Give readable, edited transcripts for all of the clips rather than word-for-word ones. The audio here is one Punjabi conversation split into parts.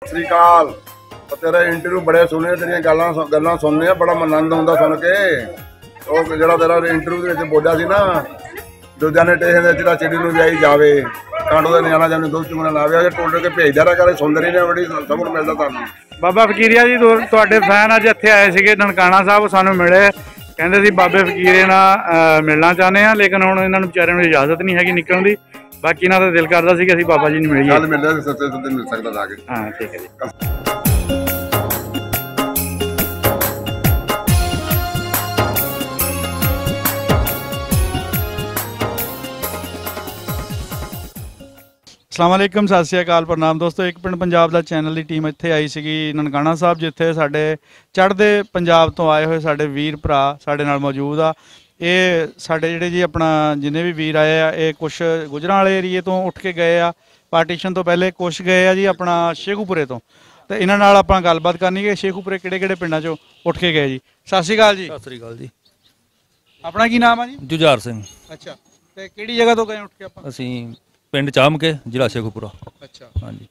ਸ੍ਰੀ ਅਕਾਲ। तेरा इंटरव्यू बड़े सुने, तेरिया गल्लां सुनने बड़ा आनंद आउंदा सुन के। ਉਹ ਜਿਹੜਾ ਤੇਰਾ ਇੰਟਰਵਿਊ ਦੇ ਵਿੱਚ ਬੋਲਿਆ ਸੀ ਨਾ, ਦੂਜਿਆਂ ਨੇ ਟੇਸ਼ਨ ਦੇ ਜਿਹੜਾ ਚਿੜੀ ਨੂੰ ਵਿਆਹੀ ਜਾਵੇ, ਕਾਂਡੋ ਦਾ ਨਿਆਣਾ ਜਾਨੂੰ ਦੁੱਧ ਚੁੰਗਣਾ ਲਾਵੇ, ਜੇ ਟੋਲ ਕੇ ਭੇਜਦਾ ਰਿਹਾ ਕਰੇ, ਸੁੰਦਰ ਹੀ ਨੇ ਬੜੀ ਸਬਰ ਮਿਲਦਾ ਤੁਹਾਨੂੰ। ਬਾਬਾ ਫਕੀਰੀਆ ਜੀ ਤੁਹਾਡੇ ਫੈਨ ਅੱਜ ਇੱਥੇ ਆਏ ਸੀਗੇ ਨਨਕਾਣਾ ਸਾਹਿਬ, ਸਾਨੂੰ ਮਿਲੇ, ਕਹਿੰਦੇ ਸੀ ਬਾਬੇ ਫਕੀਰੇ ਨਾਲ ਮਿਲਣਾ ਚਾਹੁੰਦੇ ਆ, ਲੇਕਿਨ ਹੁਣ ਇਹਨਾਂ ਨੂੰ ਵਿਚਾਰਿਆਂ ਨੂੰ ਇਜਾਜ਼ਤ ਨਹੀਂ ਹੈਗੀ ਨਿਕਲਣ ਦੀ। ਬਾਕੀ ਇਹਨਾਂ ਦਾ ਦਿਲ ਕਰਦਾ ਸੀ ਕਿ ਅਸੀਂ ਬਾਬਾ ਜੀ ਨੂੰ ਮਿਲੀਏ। ਕੱਲ ਮਿਲਦੇ ਸੱਚੇ ਸੁੱਤੇ ਮਿਲ ਸਕਦਾ ਜਾ ਕੇ। ਹਾਂ ਠੀਕ ਹੈ ਜੀ। अस्सलाम वालेकुम, सत श्री अकाल, प्रणाम दोस्तों। एक पिंड पंजाब दा चैनल की टीम इत्थे आई सीगी ननकाना साहब, जिथे साडे चढ़दे पंजाब तो आए हुए साडे वीर भरा साडे नाल मौजूद आ। ये साडे जिहड़े जी अपना जिन्ने भी वीर आए आ, ये कुछ गुजरां वाले एरिए तो उठ के गए आ, पार्टीशन तो पहले कुछ गए आ जी अपना शेखूपुरे तो इन्हां नाल आपां गलबात करनी कि शेखूपुरे किहड़े-किहड़े पिंडां चों उठ के गए जी। सत श्री अकाल जी। सत श्री अकाल जी। अपना की नाम है जी? जुझार सिंह। अच्छा, ते किहड़ी जगह तो गए उठ के आपां? ਅਸੀਂ ਪਿੰਡ ਚਾਮਕੇ ਜ਼ਿਲ੍ਹਾ ਸ਼ੇਖੂਪੁਰਾ। ਅੱਛਾ ਹਾਂਜੀ।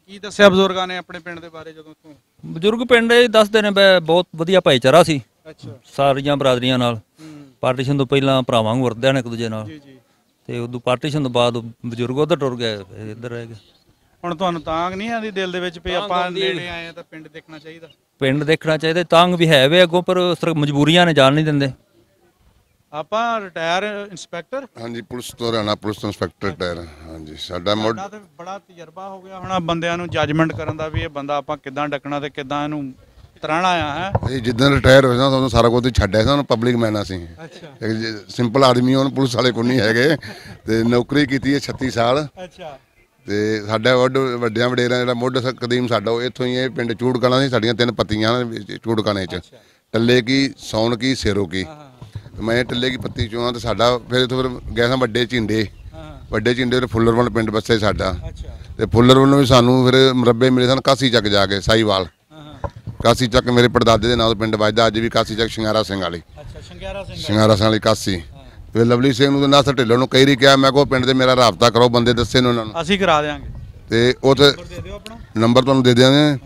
ਕੀ ਦੱਸਿਆ ਬਜ਼ੁਰਗਾਂ ਨੇ ਆਪਣੇ ਪਿੰਡ ਦੇ ਬਾਰੇ ਜਦੋਂ ਤੋਂ? ਬਜ਼ੁਰਗ ਪਿੰਡ ਇਹ ਦੱਸਦੇ ਨੇ ਬਹੁਤ ਵਧੀਆ ਭਾਈਚਾਰਾ ਸੀ। ਅੱਛਾ। ਸਾਰੀਆਂ ਬਰਾਦਰੀਆਂ ਨਾਲ ਪਾਰਟੀਸ਼ਨ ਤੋਂ ਪਹਿਲਾਂ ਭਰਾਵਾਂ ਵਾਂਗ ਵਰਤਦੇ ਨੇ ਇੱਕ ਦੂਜੇ ਨਾਲ। ਜੀ ਜੀ। ਤੇ ਉਦੋਂ ਪਾਰਟੀਸ਼ਨ ਤੋਂ ਬਾਅਦ ਬਜ਼ੁਰਗ ਉਧਰ ਟੁਰ ਗਏ, ਫਿਰ ਇੱਧਰ ਰਹਿ ਗਏ। ਹੁਣ ਤੁਹਾਨੂੰ ਤਾਂਗ ਨਹੀਂ ਆਉਂਦੀ ਦਿਲ ਦੇ ਵਿੱਚ ਵੀ ਆਪਾਂ ਨੇੜੇ ਆਏ ਆ ਤਾਂ ਪਿੰਡ ਦੇਖਣਾ ਚਾਹੀਦਾ? ਪਿੰਡ ਦੇਖਣਾ ਚਾਹੀਦਾ, ਤਾਂਗ ਵੀ ਹੈ ਵੇ ਅੱਗੋਂ, ਪਰ ਮਜਬੂਰੀਆਂ ਨੇ ਜਾਣ ਨਹੀਂ ਦਿੰਦੇ। ਆਪਾਂ ਰਿਟਾਇਰ ਇੰਸਪੈਕਟਰ? ਹਾਂਜੀ, ਪੁਲਿਸ ਤੋਂ ਹਰਿਆਣਾ ਪੁਲਿਸ ਤੋਂ ਇੰਸਪੈਕਟਰ ਰਿਟਾਇਰ। ਹਾਂਜੀ, ਸਾਡਾ ਤੇ ਬੜਾ ਤਜਰਬਾ ਹੋ ਗਿਆ ਹੁਣ ਬੰਦਿਆਂ ਨੂੰ ਜੱਜਮੈਂਟ ਕਰਨ ਦਾ ਵੀ ਇਹ ਬੰਦਾ ਆਪਾਂ ਕਿੱਦਾਂ ਡੱਕਣਾ ਤੇ ਕਿੱਦਾਂ ਇਹਨੂੰ ਤਰਾਣਾ ਆ ਹੈ। ਇਹ ਜਿੱਦਾਂ ਰਿਟਾਇਰ ਹੋਇਆ ਨਾ ਤੁਹਾਨੂੰ ਸਾਰਾ ਕੁਝ ਛੱਡਿਆ ਸੀ, ਪਬਲਿਕ ਮੈਨ ਅਸੀਂ। ਅੱਛਾ। ਸਿੰਪਲ ਆਦਮੀ ਹੁਣ ਪੁਲਿਸ ਵਾਲੇ ਕੋਈ ਨਹੀਂ ਹੈਗੇ, ਤੇ ਨੌਕਰੀ ਕੀਤੀ ਹੈ 36 ਸਾਲ। ਅੱਛਾ। ਤੇ ਸਾਡਾ ਵੱਡਿਆਂ ਵਡੇਰਿਆਂ ਜਿਹੜਾ ਮੁੱਢ ਕਦੀਮ ਸਾਡਾ ਉਹ ਇੱਥੋਂ ਹੀ, ਇਹ ਪਿੰਡ ਚੂੜਕਲਾਂ ਸੀ, ਸਾਡੀਆਂ 3 ਪੱਤੀਆਂ ਚੂੜਕਾਣੇ 'ਚ, ਟੱਲੇ ਕੀ, ਸੌਣ ਕੀ, ਸੇਰੋ ਕੀ। ਮੈਂ ਟੱਲੇ ਕੀ ਪੱਤੀ ਚੋਂ ਆ, ਤੇ ਸਾਡਾ ਫਿਰ ਇੱਥੋਂ ਫਿਰ ਗਏ ਸਾਂ ਵੱਡੇ ਝਿੰਡੇ ਫਿਰ ਫੁੱਲਰਵਨ ਪਿੰਡ ਬੱਸੇ ਸਾਡਾ। ਤੇ ਫੁੱਲਰਵਨ ਨੂੰ ਵੀ ਸਾਨੂੰ ਫਿਰ ਮੁਰੱਬੇ ਮਿਲੇ ਸਨ ਕਾਸੀ ਚੱਕ ਜਾ ਕੇ, ਸਾਈਵਾਲ ਕਾਸੀ ਚੱਕ ਮੇਰੇ ਪੜਦਾਦੇ ਦੇ ਨਾਂ ਤੋਂ ਪਿੰਡ ਵੱਜਦਾ ਅੱਜ ਵੀ, ਕਾਸੀ ਚੱਕ ਸ਼ਿੰਗਾਰਾ ਸਿੰਘ ਵਾਲੀ। ਸ਼ਿੰਗਾਰਾ ਸਿੰਘ ਵਾਲੀ ਕਾਸੀ। ਫਿਰ ਲਵਲੀ ਸਿੰਘ ਨੂੰ ਨਾਸਰ ਢਿੱਲੋਂ ਨੂੰ ਕਈ ਵਾਰੀ ਕਿਹਾ, ਮੈਂ ਕਿਹਾ ਪਿੰਡ ਦੇ ਮੇਰਾ ਰਾਬਤਾ ਕਰੋ, ਬੰਦੇ ਦੱਸੇ ਨੇ ਉਹਨਾਂ ਨੂੰ, ਅਸੀਂ ਕਰਾ ਦੇਵਾਂਗੇ। ਤੇ ਉੱਥੇ ਨੰਬਰ ਤੁਹਾਨੂੰ ਦੇ ਦਿਆਂਗੇ।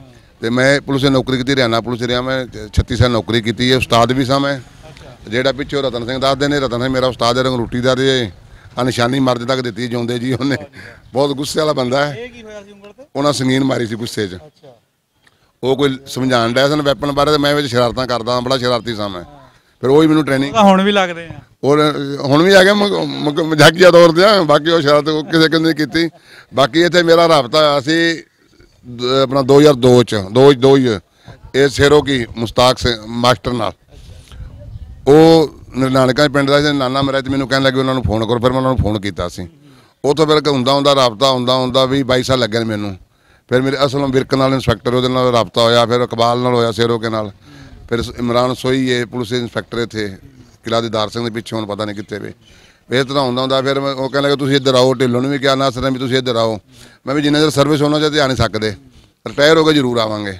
ਤੇ ਮੈਂ ਪੁਲਿਸ 'ਚ ਨੌਕਰੀ ਕੀਤੀ, ਹਰਿਆਣਾ ਪੁਲਿਸ ਰਿਹਾ ਮੈਂ 36 ਸਾਲ ਨੌਕਰੀ ਕੀਤੀ ਹੈ। ਉਸਤਾਦ ਵੀ ਸਾਂ ਮੈਂ। ਜਿਹੜਾ ਪਿੱਛੇ ਰਤਨ ਸਿੰਘ ਦੱਸਦੇ ਨੇ, ਰਤਨ ਸਿੰਘ ਮੇਰਾ ਉਸਤਾਦ ਹੈ, ਰੰਗਰੂਟੀ ਦਾ ਤੇ ਆ ਨਿਸ਼ਾਨੀ ਮਰਦ ਤੱਕ ਦਿੱਤੀ ਜਿਉਂਦੇ ਜੀ ਉਹਨੇ। ਬਹੁਤ ਗੁੱਸੇ ਵਾਲਾ ਬੰਦਾ ਹੈ। ਉਹਨਾਂ ਸੰਗੀਨ ਮਾਰੀ ਸੀ ਗੁੱਸੇ 'ਚ। ਉਹ ਕੋਈ ਸਮਝਾਉਣ ਡਿਆ ਸਨ ਵੈਪਨ ਬਾਰੇ, ਤੇ ਮੈਂ ਵਿੱਚ ਸ਼ਰਾਰਤਾਂ ਕਰਦਾ, ਬੜਾ ਸ਼ਰਾਰਤੀ ਸਾਂ ਮੈਂ। ਫਿਰ ਉਹ ਹੀ ਮੈਨੂੰ ਟ੍ਰੇਨਿੰਗ ਹੁਣ ਵੀ ਲੱਗਦੇ ਆ, ਹੁਣ ਵੀ ਆ ਗਿਆ ਮਜ਼ਾਕੀਆ ਤੌਰ ਤੇ। ਬਾਕੀ ਉਹ ਸ਼ਰਾਰਤ ਕਿਸੇ ਨੇ ਕੀਤੀ। ਬਾਕੀ ਇੱਥੇ ਮੇਰਾ ਰਾਬਤਾ ਹੋਇਆ ਸੀ ਆਪਣਾ 2002 'ਚ, ਦੋ ਹੀ ਇਹ ਸੇਰੋ ਕੀ ਮੁਸਤਾਕ ਸਿੰਘ ਮਾਸਟਰ ਨਾਲ। ਉਹ ਨਾਨਕਾ ਪਿੰਡ ਦਾ ਸੀ, ਨਾਨਾ ਮੇਰਾ, ਤੇ ਮੈਨੂੰ ਕਹਿਣ ਲੱਗੇ ਉਹਨਾਂ ਨੂੰ ਫੋਨ ਕਰੋ। ਫਿਰ ਮੈਂ ਉਹਨਾਂ ਨੂੰ ਫੋਨ ਕੀਤਾ ਸੀ। ਉੱਥੋਂ ਫਿਰ ਹੁੰਦਾ ਰਾਬਤਾ ਹੁੰਦਾ ਵੀ 22 ਸਾਲ ਲੱਗੇ ਨੇ ਮੈਨੂੰ। ਫਿਰ ਮੇਰੇ ਅਸਲੋਂ ਵਿਰਕ ਨਾਲ ਇੰਸਪੈਕਟਰ, ਉਹਦੇ ਨਾਲ ਰਾਬਤਾ ਹੋਇਆ। ਫਿਰ ਇਕਬਾਲ ਨਾਲ ਹੋਇਆ, ਸੇਰੋ ਕੇ ਨਾਲ। ਫਿਰ ਇਮਰਾਨ ਸੋਈ ਹੈ ਪੁਲਿਸ ਇੰਸਪੈਕਟਰ ਇੱਥੇ ਕਿਲਾ ਦੀਦਾਰ ਸਿੰਘ ਦੇ ਪਿੱਛੇ, ਹੁਣ ਪਤਾ ਨਹੀਂ ਕਿੱਥੇ ਵੇ। ਇਸ ਤਰ੍ਹਾਂ ਹੁੰਦਾ। ਫਿਰ ਉਹ ਕਹਿਣ ਲੱਗੇ ਤੁਸੀਂ ਇੱਧਰ ਆਓ। ਢਿੱਲੋਂ ਨੂੰ ਵੀ ਕਿਹਾ, ਨਾਸਰ ਵੀ ਤੁਸੀਂ ਇੱਧਰ ਆਓ। ਮੈਂ ਵੀ ਜਿੰਨਾ ਚਿਰ ਸਰਵਿਸ ਉਹਨਾਂ 'ਚ ਆ ਨਹੀਂ ਸਕਦੇ, ਰਿਟਾਇਰ ਹੋ ਕੇ ਜ਼ਰੂਰ ਆਵਾਂਗੇ।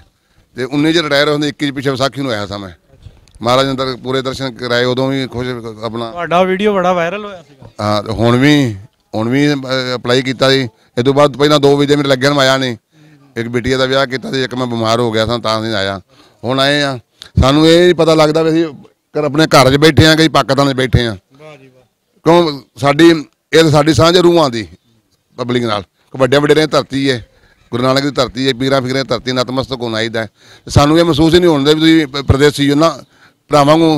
ਤੇ 19 'ਚ ਰਿਟਾਇਰ ਹੁੰਦੇ, 21 ਪਿੱਛੇ ਵਿਸਾਖੀ ਨੂੰ ਆਇਆ ਸਾਂ ਮੈਂ। ਮਹਾਰਾਜ ਨੇ ਪੂਰੇ ਦਰਸ਼ਨ ਕਰਾਏ, ਉਦੋਂ ਵੀ ਖੁਸ਼ ਆਪਣਾ। ਤੁਹਾਡਾ ਵੀਡੀਓ ਬੜਾ ਵਾਇਰਲ ਹੋਇਆ ਸੀਗਾ। ਹਾਂ, ਹੁਣ ਵੀ ਅਪਲਾਈ ਕੀਤਾ ਸੀ। ਇਹ ਤੋਂ ਬਾਅਦ ਪਹਿਲਾਂ 2 ਵੀਜ਼ੇ ਮੇਰੇ ਲੱਗਣ ਨੂੰ ਆਇਆ ਨਹੀਂ। ਇੱਕ ਬਿਟੀਆ ਦਾ ਵਿਆਹ ਕੀਤਾ ਸੀ, ਇੱਕ ਮੈਂ ਬਿਮਾਰ ਹੋ ਗਿਆ ਸਾਂ ਤਾਂ ਨਹੀਂ ਆਇਆ। ਹੁਣ ਆਏ ਆ। ਸਾਨੂੰ ਇਹ ਨਹੀਂ ਪਤਾ ਲੱਗਦਾ ਵੀ ਅਸੀਂ ਆਪਣੇ ਘਰ 'ਚ ਬੈਠੇ ਹਾਂ ਕਿ ਪਾਕਿਸਤਾਨ 'ਚ ਬੈਠੇ ਹਾਂ। ਕਿਉਂ ਸਾਡੀ ਸਾਂਝ ਰੂਹਾਂ ਦੀ ਪਬਲਿਕ ਨਾਲ। ਵੱਡਿਆਂ ਵਡੇਰਿਆਂ ਦੀ ਧਰਤੀ ਹੈ, ਗੁਰੂ ਨਾਨਕ ਦੀ ਧਰਤੀ ਹੈ, ਪੀਰਾਂ ਫਕੀਰਾਂ ਦੀ ਧਰਤੀ, ਨਤਮਸਤਕ ਹੋਣਾ ਚਾਹੀਦਾ। ਸਾਨੂੰ ਇਹ ਮਹਿਸੂਸ ਹੀ ਨਹੀਂ ਹੁੰਦਾ ਵੀ ਤੁਸੀਂ ਪ੍ਰਦੇਸੀ ਹੋ ਨਾ। ਭਰਾਵਾਂ ਨੂੰ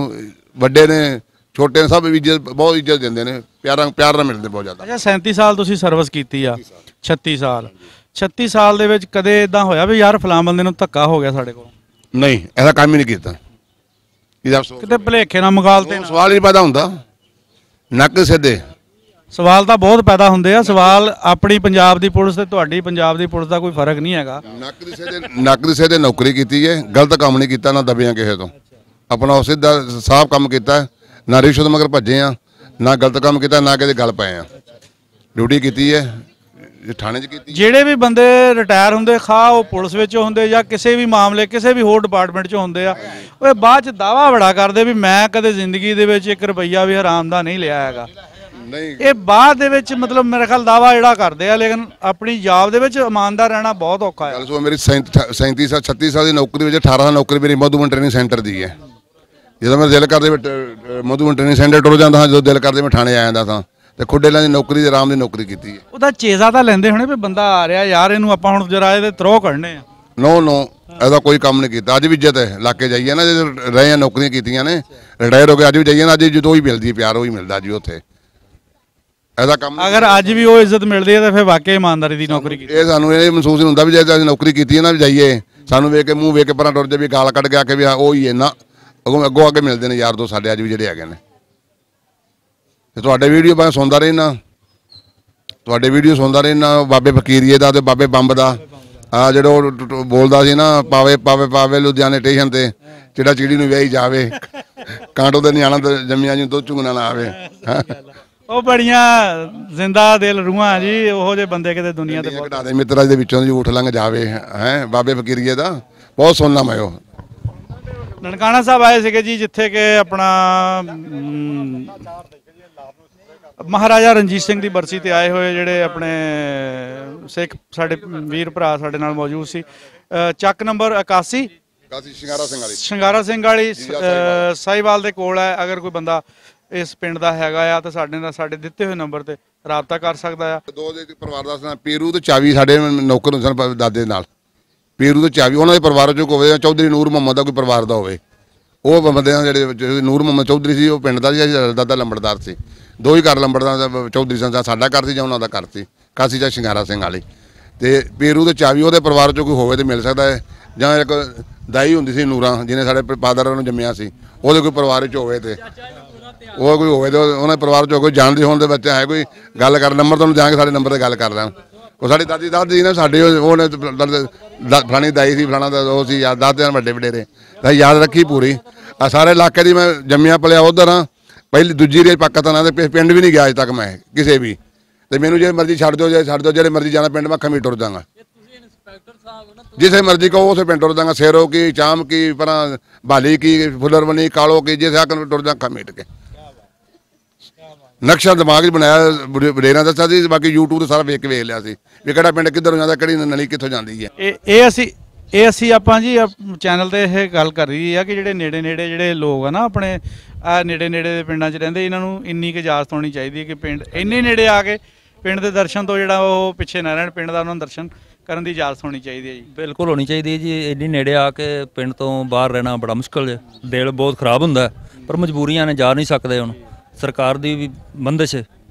ਵੱਡੇ ਨੇ ਛੋਟੇ ਨੇ ਸਭ ਇੱਜ਼ਤ, ਬਹੁਤ ਇੱਜ਼ਤ ਦਿੰਦੇ ਨੇ, ਪਿਆਰ ਨਾਲ ਮਿਲਦੇ ਬਹੁਤ ਜ਼ਿਆਦਾ। ਅੱਛਾ, 37 ਸਾਲ ਤੁਸੀਂ ਸਰਵਿਸ ਕੀਤੀ ਆ। 36 ਸਾਲ ਦੇ ਵਿੱਚ ਕਦੇ ਇਦਾਂ ਹੋਇਆ ਵੀ ਯਾਰ ਫਲਾਂ ਬੰਦੇ ਨੂੰ ਧੱਕਾ ਹੋ ਗਿਆ ਸਾਡੇ ਕੋਲ? ਨਹੀਂ, ਐਸਾ ਕੰਮ ਹੀ ਨਹੀਂ ਕੀਤਾ। ਕਿਤੇ ਭੁਲੇਖੇ ਨਾਲ ਮੁਗਾਲਤੇ ਸਵਾਲ ਹੀ ਪੈਦਾ ਹੁੰਦਾ, ਨੱਕ ਸਿੱਧੇ ਸਵਾਲ ਤਾਂ ਬਹੁਤ ਪੈਦਾ ਹੁੰਦੇ ਆ। ਸਵਾਲ ਆਪਣੀ ਪੰਜਾਬ ਦੀ ਪੁਲਿਸ ਤੇ ਤੁਹਾਡੀ ਪੰਜਾਬ ਦੀ ਪੁਲਿਸ ਦਾ ਕੋਈ ਫਰਕ ਨਹੀਂ ਹੈਗਾ। ਨੱਕ ਦੇ ਸਿੱਧੇ ਨੌਕਰੀ ਕੀਤੀ ਹੈ, ਗਲਤ ਕੰਮ ਨਹੀਂ ਕੀਤਾ, ਨਾ ਦਬਿਆਂ ਕਿਸੇ ਤੋਂ। ਆਪਣਾ ਸਿੱਧਾ ਸਾਫ਼ ਕੰਮ ਕੀਤਾ, ਨਾ ਰਿਸ਼ਵਤ ਮਗਰ ਭੱਜੇ ਆ, ਨਾ ਗਲਤ ਕੰਮ ਕੀਤਾ, ਨਾ ਕਿਸੇ ਗੱਲ ਪਏ ਆ। ਡਿਊਟੀ ਕੀਤੀ ਹੈ, ਥਾਣੇ 'ਚ ਕੀਤੀ। ਜਿਹੜੇ ਵੀ ਬੰਦੇ ਰਿਟਾਇਰ ਹੁੰਦੇ, ਖਾ ਉਹ ਪੁਲਿਸ ਵਿੱਚ ਹੁੰਦੇ ਜਾਂ ਕਿਸੇ ਵੀ ਮਾਮਲੇ ਕਿਸੇ ਵੀ ਹੋਰ ਡਿਪਾਰਟਮੈਂਟ 'ਚ ਹੁੰਦੇ ਆ, ਉਹ ਬਾਅਦ 'ਚ ਦਾਅਵਾ ਬੜਾ ਕਰਦੇ ਵੀ ਮੈਂ ਕਦੇ ਜ਼ਿੰਦਗੀ ਦੇ ਵਿੱਚ 1 ਰੁਪਈਆ ਵੀ ਹਰਾਮ ਦਾ ਨਹੀਂ ਲਿਆ ਹੈਗਾ। ਨਹੀਂ ਇਹ ਬਾਅਦ ਦੇ ਵਿੱਚ ਮਤਲਬ ਮੇਰੇ ਖਿਆਲ ਦਾਵਾ ਜਿਹੜਾ ਕਰਦੇ ਆ, ਲੇਕਿਨ ਆਪਣੀ ਜਾਬ ਦੇ ਵਿੱਚ ਇਮਾਨਦਾਰ ਰਹਿਣਾ ਬਹੁਤ ਔਖਾ ਹੈ। ਗੱਲ ਸੋ ਮੇਰੀ 37 ਸਾਲ 36 ਸਾਲ ਦੀ ਨੌਕਰੀ ਵਿੱਚ 18 ਸਾਲ ਨੌਕਰੀ ਮੇਰੀ ਮਧੂਬਨ ਟ੍ਰੇਨਿੰਗ ਸੈਂਟਰ ਦੀ ਹੈ। ਜਦੋਂ ਮੈਂ ਦਿਲ ਕਰਦੇ ਮਧੂਬਨ ਟ੍ਰੇਨਿੰਗ ਸੈਂਟਰ ਟੁਰ ਜਾਂਦਾ ਹਾਂ, ਜਦੋਂ ਦਿਲ ਕਰਦੇ ਮੈਂ ਥਾਣੇ ਆ ਜਾਂਦਾ ਸਾਂ ਤੇ ਖੁੱਡੇਲਾਂ ਦੀ ਨੌਕਰੀ ਤੇ ਆਰਾਮ ਦੀ ਨੌਕਰੀ ਕੀਤੀ ਹੈ। ਉਹਦਾ ਚੇਜ਼ਾ ਤਾਂ ਲੈਂਦੇ ਹੋਣੇ ਵੀ ਬੰਦਾ ਆ ਰਿਹਾ ਯਾਰ, ਇਹਨੂੰ ਆਪਾਂ ਹੁਣ ਜਰਾ ਇਹਦੇ ਤਰੋ ਕੱਢਣੇ ਆ। ਨੋ ਇਹਦਾ ਕੋਈ ਕੰਮ ਨਹੀਂ ਕੀਤਾ। ਅੱਜ ਵੀ ਇੱਜ਼ਤ ਹੈ, ਇਲਾਕੇ ਜਾਈਏ ਨਾ, ਜੇ ਰਹੇ ਆ ਨੌਕਰੀਆਂ ਕੀਤੀਆਂ ਨੇ, ਰਿਟਾਇਰ ਹੋ ਕੇ ਅੱਜ ਵੀ ਜਾਈਏ ਨਾ, ਅੱਜ ਜਦੋਂ ਹੀ ਮਿਲਦੀ ਹੈ ਪਿਆਰ ਉਹੀ ਮਿਲਦਾ ਜੀ ਉੱਥੇ। ਇਹਦਾ ਕੰਮ ਅਗਰ ਅੱਜ ਵੀ ਉਹ ਇੱਜ਼ਤ ਮਿਲਦੀ ਹੈ ਤਾਂ ਫਿਰ ਵਾਕਈ ਇਮਾਨਦਾਰੀ ਦੀ ਨੌਕਰੀ ਕੀਤੀ। ਇਹ ਸਾਨੂੰ ਇਹ ਮਹਿਸੂਸ ਨਹੀਂ ਹੁੰਦਾ ਵੀ ਜੇ ਅਸੀਂ ਨੌਕਰੀ ਕੀਤੀ ਹੈ ਨਾ, ਵੀ ਜਾਈਏ ਸਾਨੂੰ ਵੇਖ ਕੇ ਮੂੰਹ ਵੇਖ ਕੇ ਪਰਾਂ ਟੁਰ ਜੇ ਵੀ ਗਾਲ ਕੱਢ ਕੇ ਆ ਕੇ ਵੀ ਉਹ ਹੀ ਹੈ ਨਾ, ਅੱਗੋਂ ਅੱਗੇ ਮਿਲਦੇ ਨੇ ਯਾਰ ਦੋ ਸਾਡੇ ਅੱਜ ਵੀ ਜਿਹੜੇ ਹੈਗੇ ਨੇ। ਤੇ ਤੁਹਾਡੇ ਵੀਡੀਓ ਮੈਂ ਸੁਣਦਾ ਰਹਿਣਾ, ਤੁਹਾਡੇ ਵੀਡੀਓ ਸੁਣਦਾ ਰਹਿਣਾ, ਬਾਬੇ ਫਕੀਰੀਏ ਦਾ ਤੇ ਬਾਬੇ ਬੰਬ ਦਾ। ਆ ਜਿਹੜਾ ਉਹ ਬੋਲਦਾ ਸੀ ਨਾ, ਪਾਵੇ ਪਾਵੇ ਪਾਵੇ ਲੁਧਿਆਣੇ ਸਟੇਸ਼ਨ ਤੇ ਜਿਹੜਾ ਚਿੜੀ ਨੂੰ ਵਿਆਹੀ ਜਾਵੇ, ਕਾਂਟੋ ਦੇ ਨਿਆਣਾ ਜੰਮਿਆ ਜੀ ਦੁੱਧ ਚੁੰਗਣਾ ਨਾ ਆਵੇ। ਉਹ ਬੜੀਆਂ ਜ਼ਿੰਦਾ ਦਿਲ ਰੂਹਾਂ ਜੀ, ਉਹੋ ਜਿਹੇ ਬੰਦੇ ਕਿਤੇ ਦੁਨੀਆ ਤੇ ਬਹੁਤ। ਘਟਾ ਦੇ ਮਿੱਤਰਾਂ ਦੇ ਵਿੱਚੋਂ ਜੀ ਉੱਠ ਲੰਘ ਜਾਵੇ ਹੈ ਬਾਬੇ ਫਕੀਰੀਏ ਦਾ, ਬਹੁਤ ਸੁਣਨਾ ਮੈਂ ਉਹ। ਨਨਕਾਣਾ ਸਾਹਿਬ ਆਏ ਸੀਗੇ ਜੀ, ਜਿੱਥੇ ਕਿ ਆਪਣਾ ਮਹਾਰਾਜਾ ਰਣਜੀਤ ਸਿੰਘ ਦੀ ਬਰਸੀ ਤੇ ਆਏ ਹੋਏ ਜਿਹੜੇ ਆਪਣੇ ਸਿੱਖ ਸਾਡੇ ਵੀਰ ਭਰਾ ਸਾਡੇ ਨਾਲ ਮੌਜੂਦ ਸੀ। ਚੱਕ ਨੰਬਰ 81 ਸ਼ਿੰਗਾਰਾ ਸਿੰਘ ਵਾਲੀ ਸਾਈਵਾਲ ਦੇ ਕੋਲ ਹੈ। ਅਗਰ ਕੋਈ ਬੰਦਾ ਇਸ ਪਿੰਡ ਦਾ ਹੈਗਾ ਆ ਤਾਂ ਸਾਡੇ ਦਿੱਤੇ ਹੋਏ ਨੰਬਰ ਤੇ ਰਾਬਤਾ ਕਰ ਸਕਦਾ ਆ। ਦੋ ਦੇ ਪਰਿਵਾਰ ਦਾ ਸੁਣਾ, ਪੀਰੂ ਤੇ ਚਾਵੀ ਸਾਡੇ ਨੌਕਰ ਸਨ ਦਾਦੇ ਨਾਲ, ਪੀਰੂ ਤੇ ਚਾਵੀ ਉਹਨਾਂ ਦੇ ਪਰਿਵਾਰ ਚੋਂ ਹੋਵੇ, ਚੌਧਰੀ ਨੂਰ ਮੁਹੰਮਦ ਦਾ ਕੋਈ ਪਰਿਵਾਰ ਦਾ ਹੋਵੇ। ਉਹ ਬੰਦੇ ਜਿਹੜੇ ਨੂਰ ਮੁਹੰਮਦ ਚੌਧਰੀ ਸੀ ਉਹ ਪਿੰਡ ਦਾ ਸੀ, ਦਾਦਾ ਲੰਬੜਦਾਰ ਸੀ। ਦੋ ਹੀ ਘਰ ਲੰਬੜਦਾਰ ਚੌਧਰੀ ਸਿੰਘ ਸਾਡਾ ਘਰ ਸੀ ਜਾਂ ਉਹਨਾਂ ਦਾ ਘਰ ਸੀ, ਕਾਸੀ ਜਾਂ ਸ਼ਿੰਗਾਰਾ ਸਿੰਘ ਵਾਲੀ। ਤੇ ਪੀਰੂ ਤੇ ਚਾਵੀ ਉਹਦੇ ਪਰਿਵਾਰ ਚੋਂ ਕੋਈ ਹੋਵੇ ਤੇ ਮਿਲ ਸਕਦਾ ਹੈ, ਜਾਂ ਇੱਕ ਦਾਈ ਹੁੰਦੀ ਸੀ ਨੂਰਾਂ ਜਿਹਨੇ ਸਾਡੇ ਫਾਦਰ ਨੂੰ ਜੰਮਿਆ ਸੀ, ਉਹਦੇ ਕੋਈ ਪਰਿਵਾਰ 'ਚ ਹੋਵੇ ਤੇ ਉਹ ਕੋਈ ਹੋਵੇ ਤੇ ਉਹਨਾਂ ਪਰਿਵਾਰ 'ਚੋਂ ਕੋਈ ਜਾਣਦੇ ਹੋਣ ਦੇ ਬੱਚਾ ਹੈ, ਕੋਈ ਗੱਲ ਕਰ ਨੰਬਰ ਤੁਹਾਨੂੰ ਦਿਆਂਗੇ, ਸਾਡੇ ਨੰਬਰ 'ਤੇ ਗੱਲ ਕਰ ਲੈਣ। ਉਹ ਸਾਡੀ ਦਾਦੀ ਨੇ ਸਾਡੇ ਉਹਨੇ ਫਲਾਣੀ ਦਾਈ ਸੀ, ਫਲਾਣਾ ਉਹ ਸੀ, ਯਾਦ ਦਾਦੇ ਵੱਡੇ ਵਡੇਰੇ ਯਾਦ ਰੱਖੀ ਪੂਰੀ। ਆ ਸਾਰੇ ਇਲਾਕੇ ਦੀ ਮੈਂ ਜੰਮਿਆ ਪਲਿਆ ਉੱਧਰ ਹਾਂ, ਪਹਿਲੀ ਦੂਜੀ ਰੇ ਪਾਕਿਸਤਾਨ ਦੇ ਪਿੰਡ ਵੀ ਨਹੀਂ ਗਿਆ ਅਜੇ ਤੱਕ ਮੈਂ ਕਿਸੇ ਵੀ। ਤੇ ਮੈਨੂੰ ਜੇ ਮਰਜ਼ੀ ਛੱਡ ਦਿਓ, ਜੇ ਛੱਡ ਦਿਓ ਜਿਹੜੇ ਮਰਜ਼ੀ ਜਾਣਾ ਪਿੰਡ ਮੈਂ ਖਮੀ ਟੁਰ ਜਾਵਾਂਗਾ, ਜਿਸੇ ਮਰਜ਼ੀ ਕਹੋ ਉਸੇ ਪਿੰਡ ਟੁਰ ਜਾਵਾਂਗਾ। ਸੇਰੋ ਕੀ ਚਾਮ ਕੀ ਪਰਾਂ ਭਾਲੀ ਕੀ ਫੁੱਲਰਵਨੀ ਕਾਲੋ ਕੀ ਜਿਸੇ ਆਖਣ ਟੁਰ ਜਾ ਖਮੀਟ ਕੇ। ਨਕਸ਼ਾ ਦਿਮਾਗ 'ਚ ਬਣਾਇਆ ਵਡੇਰਿਆਂ ਦੱਸਿਆ ਸੀ, ਬਾਕੀ YouTube ਤੇ ਸਾਰਾ ਵੇਖ ਕੇ ਵੇਖ ਲਿਆ ਸੀ ਵੀ ਕਿਹੜਾ ਪਿੰਡ ਕਿੱਧਰ ਜਾਂਦਾ, ਕਿਹੜੀ ਨਲੀ ਕਿੱਥੋਂ ਜਾਂਦੀ ਹੈ। ਇਹ ਅਸੀਂ ਆਪਾਂ ਜੀ ਚੈਨਲ ਤੇ ਇਹ ਗੱਲ ਕਰ ਰਹੀ ਆ ਕਿ ਜਿਹੜੇ ਨੇੜੇ ਜਿਹੜੇ ਲੋਕ ਆ ਨਾ ਆਪਣੇ ਨੇੜੇ ਦੇ ਪਿੰਡਾਂ 'ਚ ਰਹਿੰਦੇ, ਇਹਨਾਂ ਨੂੰ ਇੰਨੀ ਕੁ ਇਜਾਜ਼ਤ ਹੋਣੀ ਚਾਹੀਦੀ ਹੈ ਕਿ ਪਿੰਡ ਇੰਨੇ ਨੇੜੇ ਆ ਕੇ ਪਿੰਡ ਦੇ ਦਰਸ਼ਨ ਤੋਂ ਜਿਹੜਾ ਉਹ ਪਿੱਛੇ ਨਾ ਰਹਿਣ, ਪਿੰਡ ਦਾ ਉਹਨਾਂ ਨੂੰ ਦਰਸ਼ਨ ਕਰਨ ਦੀ ਇਜਾਜ਼ਤ ਹੋਣੀ ਚਾਹੀਦੀ ਹੈ ਜੀ। ਬਿਲਕੁਲ ਹੋਣੀ ਚਾਹੀਦੀ ਹੈ ਜੀ। ਇੰਨੀ ਨੇੜੇ ਆ ਕੇ ਪਿੰਡ ਤੋਂ ਬਾਹਰ ਰਹਿਣਾ ਬੜਾ ਮੁਸ਼ਕਲ ਹੈ, ਦਿਲ ਬਹੁਤ ਖਰਾਬ ਹੁੰਦਾ, ਪਰ ਮਜਬੂਰੀਆਂ ਨੇ ਜਾ ਨਹੀਂ ਸਕਦੇ। ਹੁਣ ਸਰਕਾਰ ਦੀ ਵੀ ਬੰਦਿਸ਼ ਹੈ,